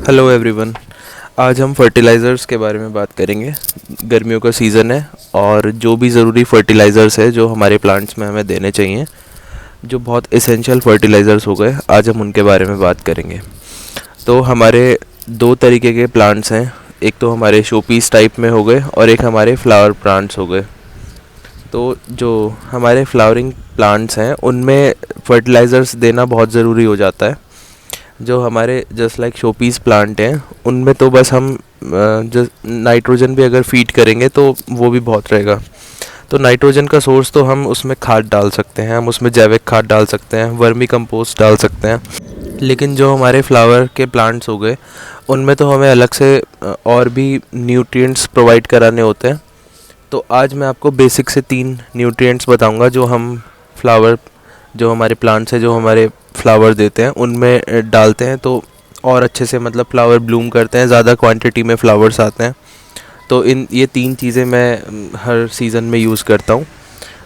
Hello everyone. आज हम fertilisers के बारे में बात करेंगे। गर्मियों का सीज़न है और जो भी ज़रूरी फर्टिलाइज़र्स है जो हमारे प्लांट्स में हमें देने चाहिए, जो बहुत एसेंशियल फर्टिलाइज़र्स हो गए, आज हम उनके बारे में बात करेंगे। तो हमारे दो तरीके के प्लांट्स हैं, एक तो हमारे शोपीस टाइप में हो गए और एक हमारे फ्लावर प्लांट्स हो गए। तो जो हमारे फ्लावरिंग प्लांट्स हैं उनमें फर्टिलाइज़र्स देना बहुत ज़रूरी हो जाता है। जो हमारे जस्ट लाइक शोपीस प्लांट हैं उनमें तो बस हम जो नाइट्रोजन भी अगर फीड करेंगे तो वो भी बहुत रहेगा। तो नाइट्रोजन का सोर्स तो हम उसमें खाद डाल सकते हैं, हम उसमें जैविक खाद डाल सकते हैं, वर्मी कंपोस्ट डाल सकते हैं। लेकिन जो हमारे फ्लावर के प्लांट्स हो गए उनमें तो हमें अलग से और भी न्यूट्रिएंट्स प्रोवाइड कराने होते हैं। तो आज मैं आपको बेसिक से 3 न्यूट्रिएंट्स बताऊंगा जो हम फ्लावर, जो हमारे प्लांट्स हैं, जो हमारे फ्लावर देते हैं उनमें डालते हैं तो और अच्छे से मतलब फ्लावर ब्लूम करते हैं, ज़्यादा क्वांटिटी में फ्लावर्स आते हैं। तो ये 3 चीज़ें मैं हर सीज़न में यूज़ करता हूँ,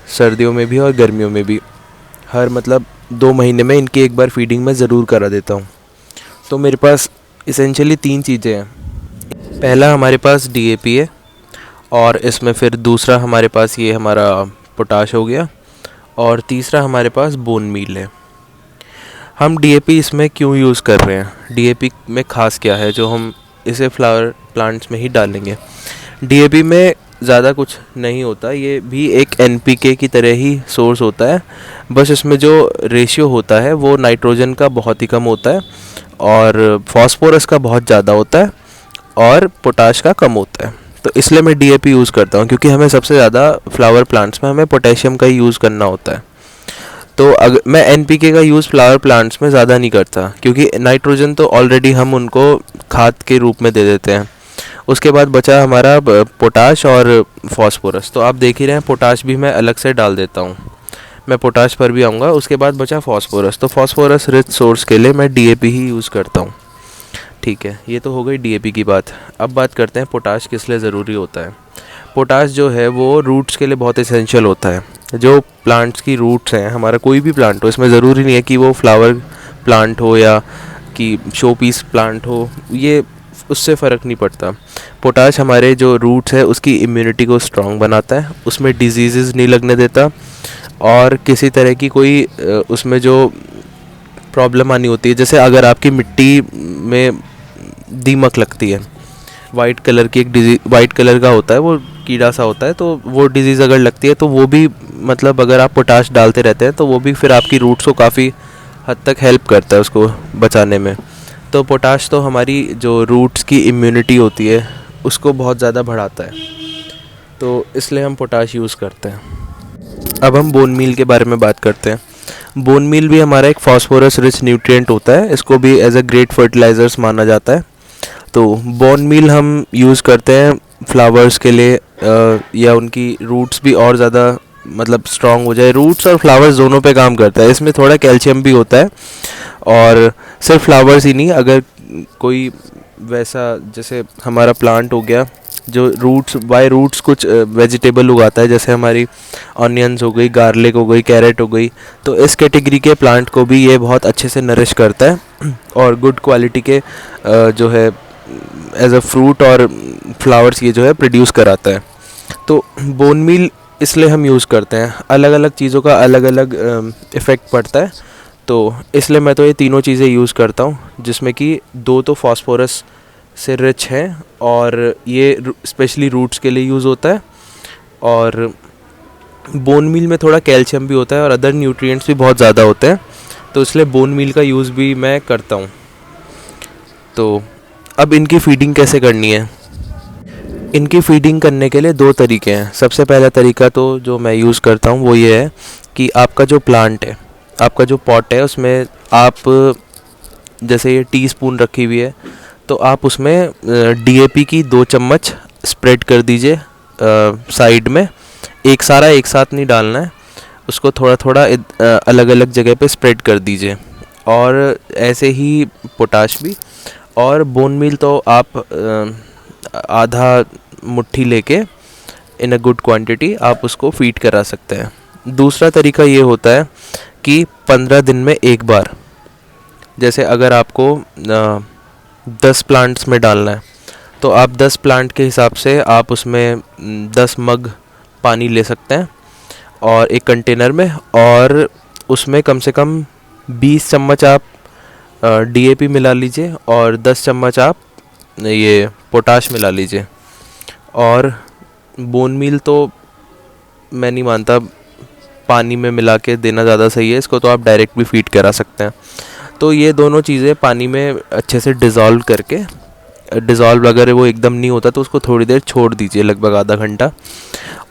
सर्दियों में भी और गर्मियों में भी। हर मतलब 2 महीने में इनकी एक बार फीडिंग मैं ज़रूर करा देता हूँ। तो मेरे पास इसेंशियली 3 चीज़ें हैं। पहला हमारे पास डीएपी है और इसमें फिर दूसरा हमारे पास ये हमारा पोटाश हो गया और तीसरा हमारे पास बोन मील है। हम डीएपी इसमें क्यों यूज़ कर रहे हैं, डीएपी में ख़ास क्या है जो हम इसे फ्लावर प्लांट्स में ही डालेंगे। डीएपी में ज़्यादा कुछ नहीं होता, ये भी एक एनपीके की तरह ही सोर्स होता है। बस इसमें जो रेशियो होता है वो नाइट्रोजन का बहुत ही कम होता है और फॉस्फोरस का बहुत ज़्यादा होता है और पोटाश का कम होता है। तो इसलिए मैं डीएपी यूज़ करता हूँ, क्योंकि हमें सबसे ज़्यादा फ्लावर प्लांट्स में हमें पोटेशियम का ही यूज़ करना होता है। तो अगर मैं एनपीके का यूज़ फ्लावर प्लांट्स में ज़्यादा नहीं करता, क्योंकि नाइट्रोजन तो ऑलरेडी हम उनको खाद के रूप में दे देते हैं। उसके बाद बचा हमारा पोटाश और फॉस्फोरस। तो आप देख ही रहे हैं पोटाश भी मैं अलग से डाल देता हूँ, मैं पोटाश पर भी आऊँगा। उसके बाद बचा फॉस्फोरस, तो फॉस्फोरस रिच सोर्स के लिए मैं डीएपी ही यूज़ करता हूँ। ठीक है, ये तो हो गई डीएपी की बात। अब बात करते हैं पोटाश किस लिए ज़रूरी होता है। पोटाश जो है वो रूट्स के लिए बहुत एसेंशियल होता है। जो प्लांट्स की रूट्स हैं, हमारा कोई भी प्लांट हो, इसमें ज़रूरी नहीं है कि वो फ्लावर प्लांट हो या कि शो पीस प्लांट हो, ये उससे फ़र्क नहीं पड़ता। पोटाश हमारे जो रूट्स है उसकी इम्यूनिटी को स्ट्रॉन्ग बनाता है, उसमें डिजीज़ नहीं लगने देता और किसी तरह की कोई उसमें जो प्रॉब्लम आनी होती है, जैसे अगर आपकी मिट्टी में दीमक लगती है, वाइट कलर की एक डिजीज, वाइट कलर का होता है वो कीड़ा सा होता है, तो वो डिजीज़ अगर लगती है तो वो भी मतलब अगर आप पोटाश डालते रहते हैं तो वो भी फिर आपकी रूट्स को काफ़ी हद तक हेल्प करता है उसको बचाने में। तो पोटाश तो हमारी जो रूट्स की इम्यूनिटी होती है उसको बहुत ज़्यादा बढ़ाता है, तो इसलिए हम पोटाश यूज़ करते हैं। अब हम बोन मील के बारे में बात करते हैं। बोन मील भी हमारा एक फास्फोरस रिच न्यूट्रिएंट होता है, इसको भी एज अ ग्रेट फर्टिलाइजर्स माना जाता है। तो बोन मील हम यूज़ करते हैं फ्लावर्स के लिए, या उनकी रूट्स भी और ज़्यादा मतलब स्ट्रॉन्ग हो जाए। रूट्स और फ्लावर्स दोनों पे काम करता है, इसमें थोड़ा कैल्शियम भी होता है। और सिर्फ फ्लावर्स ही नहीं, अगर कोई वैसा जैसे हमारा प्लांट हो गया जो रूट्स बाय रूट्स कुछ वेजिटेबल उगाता है, जैसे हमारी ऑनियंस हो गई, गार्लिक हो गई, कैरेट हो गई, तो इस कैटेगरी के प्लांट को भी ये बहुत अच्छे से नरिश करता है और गुड क्वालिटी के जो है एज अ फ्रूट और फ्लावर्स ये जो है प्रोड्यूस कराता है। तो बोन मील इसलिए हम यूज़ करते हैं, अलग अलग चीज़ों का अलग अलग इफ़ेक्ट पड़ता है, तो इसलिए मैं तो ये तीनों चीज़ें यूज़ करता हूँ, जिसमें कि 2 तो फॉस्फोरस से रिच है और ये स्पेशली रूट्स के लिए यूज़ होता है, और बोन मील में थोड़ा कैल्शियम भी होता है और अदर न्यूट्रिएंट्स भी बहुत ज़्यादा होते हैं, तो इसलिए बोन मील का यूज़ भी मैं करता हूँ। तो अब इनकी फीडिंग कैसे करनी है। इनकी फीडिंग करने के लिए 2 तरीके हैं। सबसे पहला तरीका तो जो मैं यूज़ करता हूँ वो ये है कि आपका जो प्लांट है, आपका जो पॉट है, उसमें आप जैसे ये टीस्पून रखी हुई है तो आप उसमें डीएपी की 2 चम्मच स्प्रेड कर दीजिए साइड में। एक सारा एक साथ नहीं डालना है, उसको थोड़ा थोड़ा अलग अलग जगह पे स्प्रेड कर दीजिए। और ऐसे ही पोटाश भी, और बोन मील तो आप आधा मुट्ठी लेके इन अ गुड क्वांटिटी आप उसको फीड करा सकते हैं। दूसरा तरीका ये होता है कि 15 दिन में एक बार, जैसे अगर आपको 10 प्लांट्स में डालना है, तो आप 10 प्लांट के हिसाब से आप उसमें 10 मग पानी ले सकते हैं और एक कंटेनर में, और उसमें कम से कम 20 चम्मच आप डीएपी मिला लीजिए और 10 चम्मच आप ये पोटाश मिला लीजिए। और बोन मील तो मैं नहीं मानता पानी में मिला के देना ज़्यादा सही है, इसको तो आप डायरेक्ट भी फीड करा सकते हैं। तो ये दोनों चीज़ें पानी में अच्छे से डिज़ोल्व करके, डिज़ोल्व अगर वो एकदम नहीं होता तो उसको थोड़ी देर छोड़ दीजिए, लगभग आधा घंटा,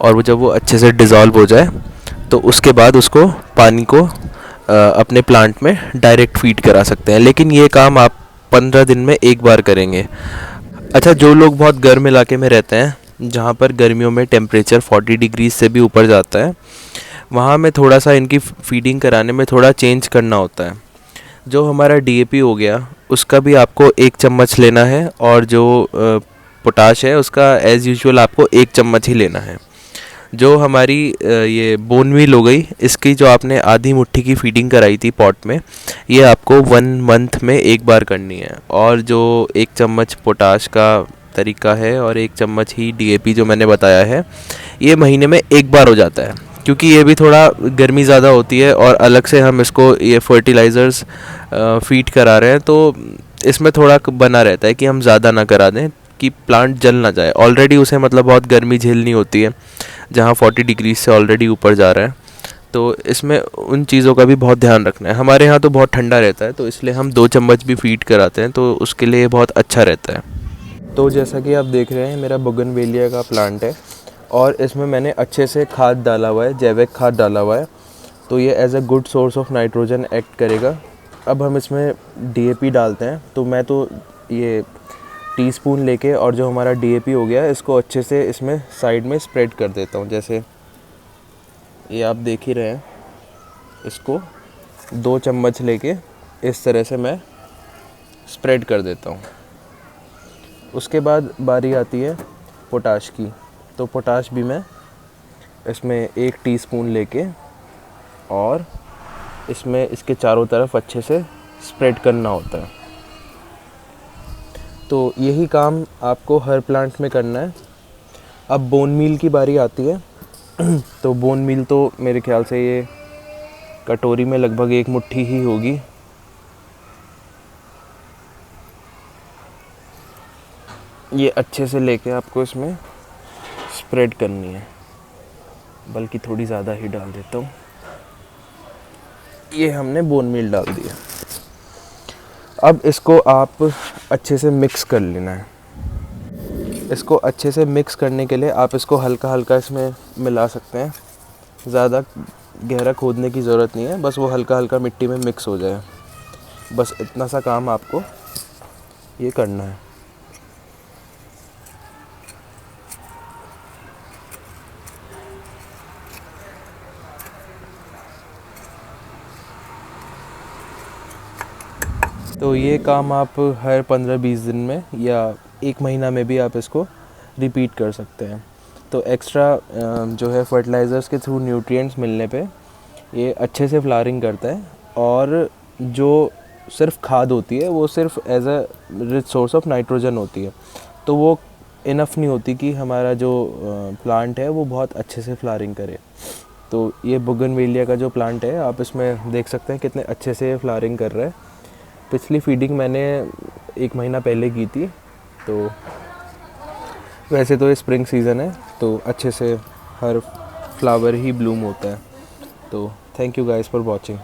और वो जब वो अच्छे से डिज़ोल्व हो जाए तो उसके बाद उसको पानी को अपने प्लांट में डायरेक्ट फीड करा सकते हैं। लेकिन ये काम आप 15 दिन में एक बार करेंगे। अच्छा, जो लोग बहुत गर्म इलाके में रहते हैं, जहाँ पर गर्मियों में टेम्परेचर 40 डिग्री से भी ऊपर जाता है, वहाँ में थोड़ा सा इनकी फीडिंग कराने में थोड़ा चेंज करना होता है। जो हमारा डीएपी हो गया उसका भी आपको 1 चम्मच लेना है, और जो पोटाश है उसका एज़ यूजुअल आपको 1 चम्मच ही लेना है। जो हमारी ये बोन मील हो गई, इसकी जो आपने आधी मुट्ठी की फीडिंग कराई थी पॉट में, ये आपको 1 मंथ में एक बार करनी है। और जो 1 चम्मच पोटाश का तरीका है और 1 चम्मच ही डीएपी जो मैंने बताया है, ये महीने में एक बार हो जाता है, क्योंकि ये भी थोड़ा गर्मी ज़्यादा होती है और अलग से हम इसको ये फर्टिलाइज़र्स फीड करा रहे हैं, तो इसमें थोड़ा बना रहता है कि हम ज़्यादा ना करा दें कि प्लांट जल ना जाए। ऑलरेडी उसे मतलब बहुत गर्मी झेलनी होती है, जहाँ 40 डिग्री से ऑलरेडी ऊपर जा रहा है, तो इसमें उन चीज़ों का भी बहुत ध्यान रखना है। हमारे यहाँ तो बहुत ठंडा रहता है, तो इसलिए हम 2 चम्मच भी फीड कराते हैं, तो उसके लिए बहुत अच्छा रहता है। तो जैसा कि आप देख रहे हैं, मेरा बोगनवेलिया का प्लांट है और इसमें मैंने अच्छे से खाद डाला हुआ है, जैविक खाद डाला हुआ है, तो ये as a good source of nitrogen act करेगा। अब हम इसमें डीएपी डालते हैं, तो मैं तो ये टीस्पून लेके और जो हमारा डीएपी हो गया इसको अच्छे से इसमें साइड में स्प्रेड कर देता हूँ। जैसे ये आप देख ही रहे हैं, इसको 2 चम्मच लेके इस तरह से मैं स्प्रेड कर देता हूँ। उसके बाद बारी आती है पोटाश की, तो पोटाश भी मैं इसमें 1 टीस्पून लेके और इसमें इसके चारों तरफ अच्छे से स्प्रेड करना होता है। तो यही काम आपको हर प्लांट में करना है। अब बोन मील की बारी आती है तो बोन मील तो मेरे ख्याल से ये कटोरी में लगभग 1 मुट्ठी ही होगी। ये अच्छे से लेके आपको इसमें स्प्रेड करनी है, बल्कि थोड़ी ज़्यादा ही डाल देता हूँ। ये हमने बोन मील डाल दिया। अब इसको आप अच्छे से मिक्स कर लेना है। इसको अच्छे से मिक्स करने के लिए आप इसको हल्का हल्का इसमें मिला सकते हैं, ज़्यादा गहरा खोदने की ज़रूरत नहीं है, बस वो हल्का हल्का मिट्टी में मिक्स हो जाए, बस इतना सा काम आपको ये करना है। तो ये काम आप हर 15-20 दिन में या 1 महीना में भी आप इसको रिपीट कर सकते हैं। तो एक्स्ट्रा जो है फर्टिलाइज़र्स के थ्रू न्यूट्रिएंट्स मिलने पे ये अच्छे से फ्लावरिंग करता है, और जो सिर्फ खाद होती है वो सिर्फ as a rich source of nitrogen होती है, तो वो इनफ नहीं होती कि हमारा जो प्लांट है वो बहुत अच्छे से फ्लावरिंग करे। तो ये बोगनवेलिया का जो प्लांट है, आप इसमें देख सकते हैं कितने अच्छे से फ्लावरिंग कर रहा है। पिछली फीडिंग मैंने 1 महीना पहले की थी, तो वैसे तो ये स्प्रिंग सीज़न है तो अच्छे से हर फ्लावर ही ब्लूम होता है। तो thank you guys for watching.